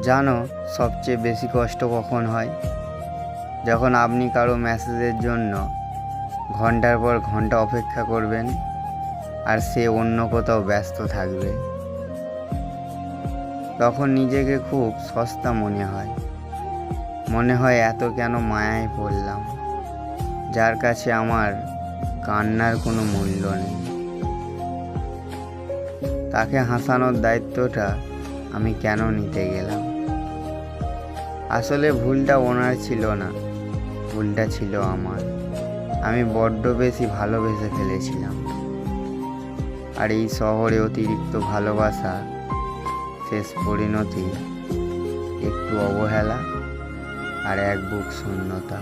জানো সবচেয়ে বেশি কষ্ট কখন হয়? যখন আপনি কারো মেসেজের জন্য ঘন্টার পর ঘন্টা অপেক্ষা করবেন আর সে অন্য কোথাও ব্যস্ত থাকবে। তখন নিজেকে খুব সস্তা মনে হয় এত কেন মায়ায় পড়লাম, যার কাছে আমার কান্নার কোনো মূল্য নেই। তাকে হাসানোর দায়িত্বটা আমি কেন নিতে গেলাম? আসলে ভুলটা ওনার ছিল না, ভুলটা ছিল আমার। আমি বড্ড বেশি ভালোবেসে ফেলেছিলাম। আর এই শহরে অতিরিক্ত ভালোবাসা, শেষ পরিণতি একটু অবহেলা আর এক বুক শূন্যতা।